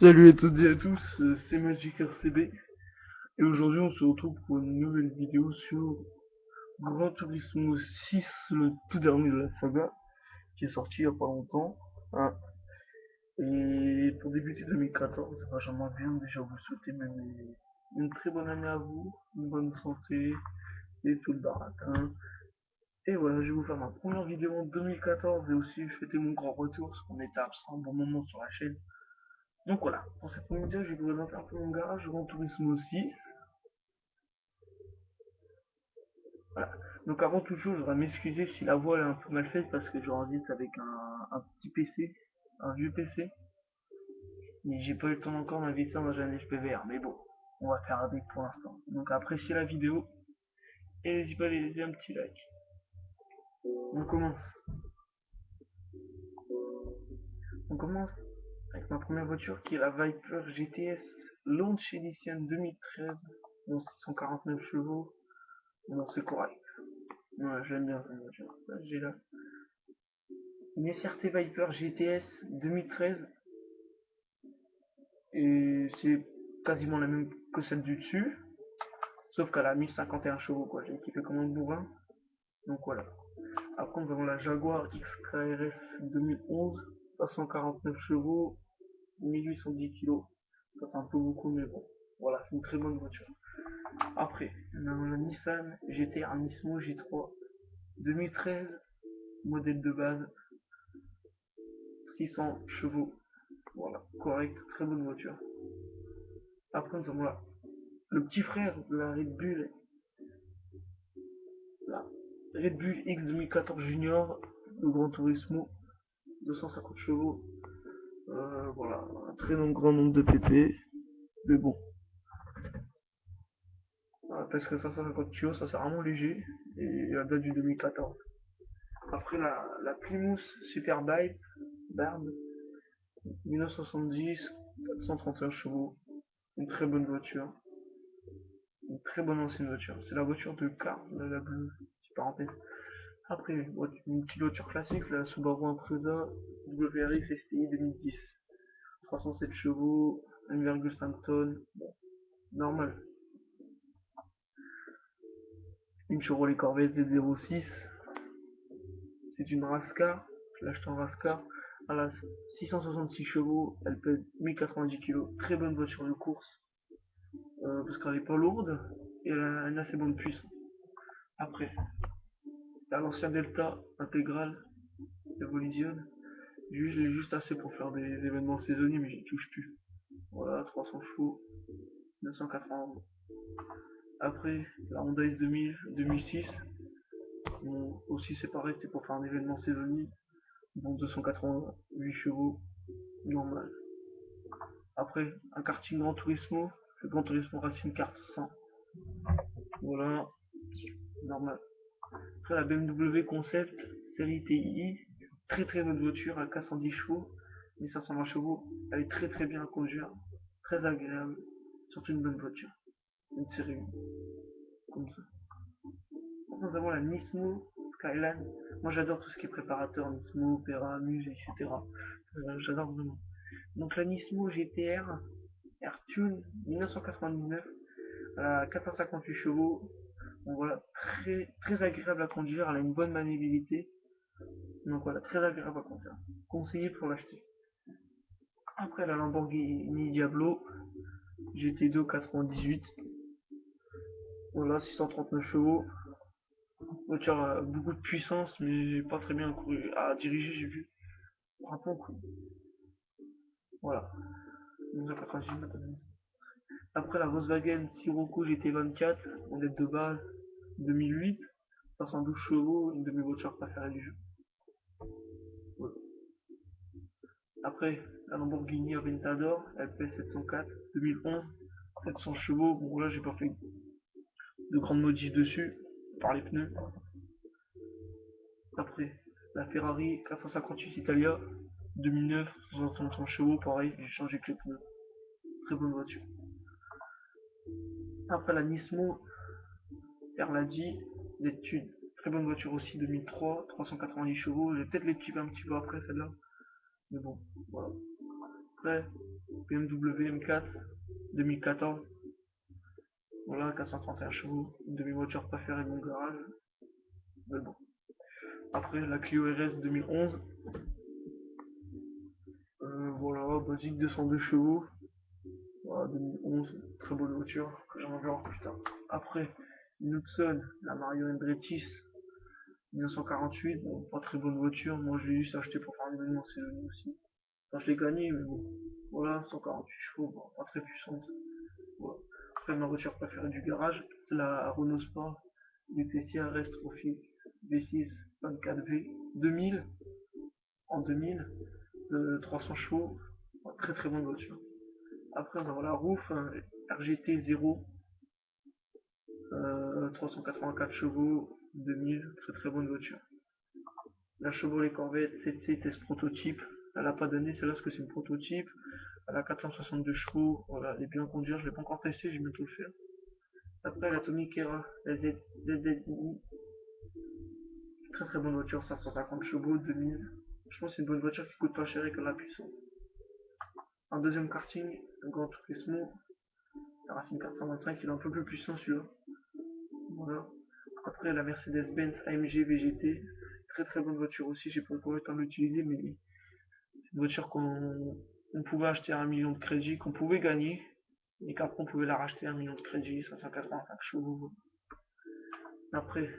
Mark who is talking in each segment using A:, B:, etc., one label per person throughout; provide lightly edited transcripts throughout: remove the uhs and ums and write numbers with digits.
A: Salut à toutes et à tous, c'est Magic RCB et aujourd'hui on se retrouve pour une nouvelle vidéo sur Gran Turismo 6, le tout dernier de la saga, qui est sorti il y a pas longtemps, hein. Et pour débuter 2014, j'aimerais bien déjà vous souhaiter une très bonne année à vous, une bonne santé et tout le baratin. Et voilà, je vais vous faire ma première vidéo en 2014 et aussi fêter mon grand retour parce qu'on était absent un bon moment sur la chaîne. Donc voilà, pour cette première vidéo, je vais vous présenter un peu mon garage Gran Turismo 6. Voilà. Donc avant toute chose, je voudrais m'excuser si la voix est un peu mal faite parce que j'enregistre avec un petit PC, un vieux PC. Mais j'ai pas eu le temps encore d'investir dans un HPVR. Mais bon, on va faire avec pour l'instant. Donc appréciez la vidéo et n'hésitez pas à laisser un petit like. On commence. On commence avec ma première voiture qui est la Viper GTS Launch Edition 2013. Bon, 649 chevaux. Bon, c'est correct. Ouais, j'aime bien cette voiture. Là, j'ai là une SRT Viper GTS 2013 et c'est quasiment la même que celle du dessus, sauf qu'elle a 1051 chevaux, quoi. J'ai équipé comme un bourrin, donc voilà. Après, nous avons la Jaguar XKRS 2011, 549 chevaux, 1810 kg. Ça c'est un peu beaucoup, mais bon, voilà, c'est une très bonne voiture. Après, nous avons la Nissan GT-R Nismo G3 2013, modèle de base, 600 chevaux. Voilà, correct, très bonne voiture. Après, nous avons le petit frère de la Red Bull, la Red Bull X 2014 Junior, le Gran Turismo, 250 chevaux. Voilà, un très grand nombre de PP, mais bon, voilà, parce que 550 kg, ça c'est vraiment léger, et elle date du 2014. Après, la Plymouth Superbike, Barbe, 1970, 431 chevaux, une très bonne voiture, une très bonne ancienne voiture. C'est la voiture de car, la bleue, petite parenthèse. Après, une petite voiture classique, la Subaru Impreza WRX STI 2010. 307 chevaux, 1,5 tonnes, bon, normal. Une Chevrolet Corvette Z06, c'est une Rascar, je l'ai acheté en Rascar. Elle a 666 chevaux, elle pèse 1090 kg, très bonne voiture de course, parce qu'elle est pas lourde et elle a une assez bonne puissance. Après, il y a l'ancien Delta intégral Evolution, j'ai juste assez pour faire des événements saisonniers, mais j'y touche plus. Voilà, 300 chevaux, 980 euros. Après, la Honda S2000 2006, bon, aussi c'est pareil, c'était pour faire un événement saisonnier, bon, 288 chevaux, normal. Après, un karting Gran Turismo, c'est Gran Turismo Racing Kart 100, voilà, normal. Après, la BMW Concept série TII, très bonne voiture, à 410 chevaux, 1520 chevaux, elle est très bien à conduire, très agréable, surtout une bonne voiture, une série 1, comme ça. Nous avons la Nismo Skyline. Moi j'adore tout ce qui est préparateur, Nismo, Opera, Muse, etc. J'adore vraiment. Donc la Nismo GTR Airtune 1999, elle a 458 chevaux. Donc voilà, très agréable à conduire, elle a une bonne maniabilité. Donc voilà, très agréable à conduire. Conseillé pour l'acheter. Après la Lamborghini Diablo GT2 98. Voilà, 639 chevaux. Voiture a beaucoup de puissance, mais pas très bien à diriger, j'ai vu. Un peu coup. Voilà. 1998. Après la Volkswagen Sirocco GT24, modèle de base 2008, 512 chevaux, une de mes voitures préférées du jeu. Voilà. Après la Lamborghini Aventador, LP 704 2011, 700 chevaux. Bon là j'ai pas fait de grandes modifs dessus, par les pneus. Après la Ferrari 458 Italia 2009, 135 chevaux, pareil, j'ai changé que les pneus. Très bonne voiture. Après la Nismo Erladi d'études. Très bonne voiture aussi, 2003, 390 chevaux. J'ai peut-être l'équipe un petit peu après celle-là. Mais bon, voilà. Après, BMW M4 2014. Voilà, 431 chevaux, une de mes voitures préférées de mon garage. Mais bon. Après, la Clio RS 2011. Voilà, basique 202 chevaux. Voilà, 2011, très bonne voiture, que j'aimerais voir plus tard. Après, une Hudson, la Mario Andretti 1948, bon, pas très bonne voiture, moi je l'ai juste acheté pour faire un événement Céline aussi. Enfin, je l'ai gagné, mais bon, voilà, 148 chevaux, bon, pas très puissante. Voilà. Après, ma voiture préférée du garage, c'est la Renault Sport UTC RS Trophy V6 24V 2000, en 2000, 300 chevaux, très très bonne voiture. Après, on a la Roof, RGT 0, 384 chevaux, 2000, très très bonne voiture. La Chevrolet Corvette 7C test prototype, elle a pas d'année celle-là parce que c'est une prototype. Elle a 462 chevaux, voilà, elle est bien à conduire, je l'ai pas encore testé, je vais bientôt le faire. Après la Tommy Kera, la ZZI, très très bonne voiture, 550 chevaux, 2000. Je pense que c'est une bonne voiture qui coûte pas cher et qui a la puissance. Un deuxième karting, un Gran Turismo, la Racing 425, il est un peu plus puissant celui-là. Voilà. Après la Mercedes-Benz AMG VGT, très très bonne voiture aussi, j'ai pas encore eu le temps de l'utiliser, mais c'est une voiture qu'on pouvait acheter à 1 million de crédit, qu'on pouvait gagner, et qu'après on pouvait la racheter à 1 million de crédit, 585 chevaux. Après,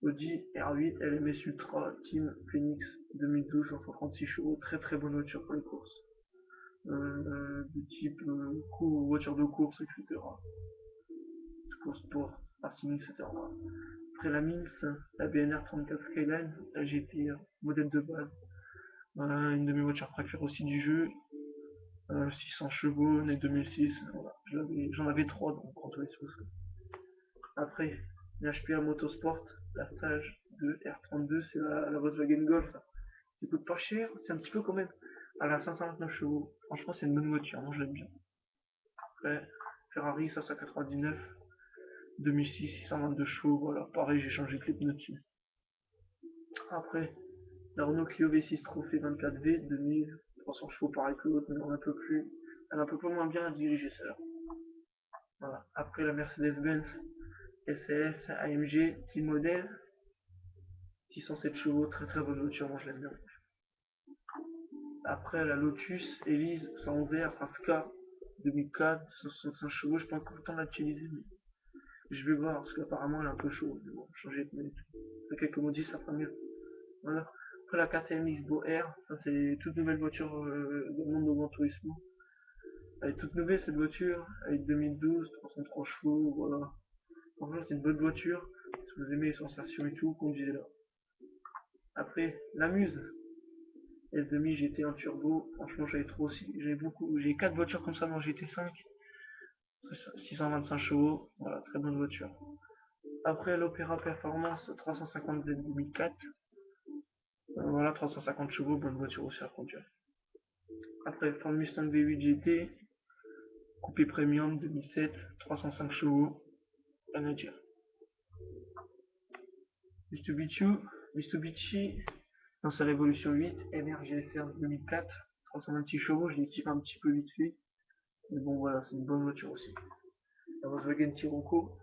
A: Audi R8 LMS Ultra Team Phoenix 2012, 136 chevaux, très très bonne voiture pour les courses. De type voiture de course, etc. Sport, racing, etc. Après la Minx, la BNR 34 Skyline, la GT, modèle de base. Une de mes voitures préférées aussi du jeu. 600 chevaux, né 2006. Voilà. J'en avais 3 dans Gran Turismo. Après, une HPA Motorsport, la stage de R32, c'est la Volkswagen Golf. Ça coûte pas cher, c'est un petit peu quand même. Elle a 529 chevaux. Franchement, c'est une bonne voiture, moi je l'aime bien. Après, Ferrari 599, 2006, 622 chevaux, voilà. Pareil, j'ai changé de pneus dessus. Après, la Renault Clio V6 Trophée 24V, 2000, 300 chevaux, pareil que l'autre, mais on un peu plus. Elle est un peu moins bien à diriger celle-là. Voilà. Après, la Mercedes-Benz SLS AMG, petit modèle, 607 chevaux, très très bonne voiture, moi je l'aime bien. Après, la Lotus Elise 111R Asca 2004, 165 chevaux, je pas encore le temps de l'utiliser, mais je vais voir, parce qu'apparemment elle est un peu chaude, mais bon, changer de pneus et tout. Avec quelques modifs, ça fera mieux. Voilà. Après, la KTM X-Bo R, ça c'est toute nouvelle voiture dans le monde de Gran Turismo. Elle est toute nouvelle cette voiture, elle est de 2012, 303 chevaux, voilà. Franchement, c'est une bonne voiture. Si vous aimez les sensations et tout, conduisez-la. Après, la Muse S2000 GT1 Turbo, franchement j'avais trop aussi, j'ai beaucoup, j'ai 4 voitures comme ça dans GT5, 625 chevaux, voilà, très bonne voiture. Après l'Opera Performance 350Z 2004, voilà, 350 chevaux, bonne voiture aussi à conduire. Après Ford Mustang V8 GT, coupé premium 2007, 305 chevaux, rien à dire. Mitsubishi dans sa Révolution 8, MR-GSR 2004, 326 chevaux, je l'ai tiré un petit peu vite fait, mais bon voilà, c'est une bonne voiture aussi. La Volkswagen Sirocco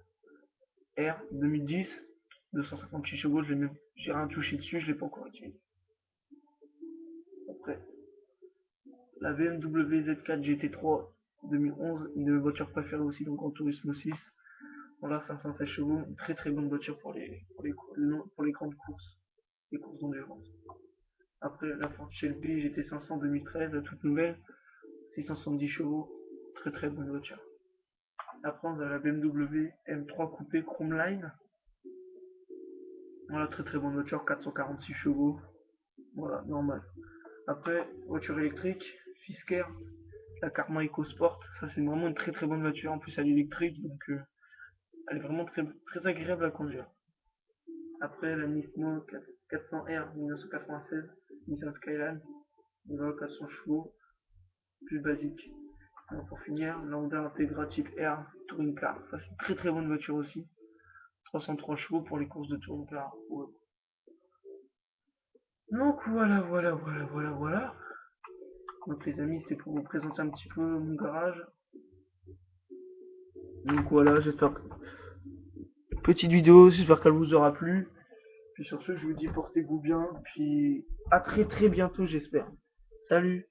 A: R 2010, 258 chevaux, j'ai rien touché dessus, je l'ai pas encore utilisé. Après, la BMW Z4 GT3 2011, une de mes voitures préférées aussi, donc en Turismo 6. Voilà, 516 chevaux, une très très bonne voiture pour les grandes courses, les courses d'endurance. Après, la Ford Shelby GT500 2013, la toute nouvelle, 670 chevaux, très très bonne voiture. Après, on a la BMW M3 Coupé Chromeline. Voilà, très très bonne voiture, 446 chevaux. Voilà, normal. Après, voiture électrique, Fisker, la Karma EcoSport. Ça, c'est vraiment une très très bonne voiture. En plus, elle est électrique, donc elle est vraiment très, très agréable à conduire. Après, la Nismo 400R 1996, Nissan Skyline, 400 chevaux, plus basique. Alors, pour finir, la Honda Integra Type R Touring Car. Ça, c'est une très très bonne voiture aussi. 303 chevaux pour les courses de Touring Car. Ouais. Donc voilà. Donc les amis, c'est pour vous présenter un petit peu mon garage. Donc voilà, j'espère que... Petite vidéo, j'espère qu'elle vous aura plu. Puis sur ce, je vous dis portez-vous bien. Puis à très très bientôt, j'espère. Salut!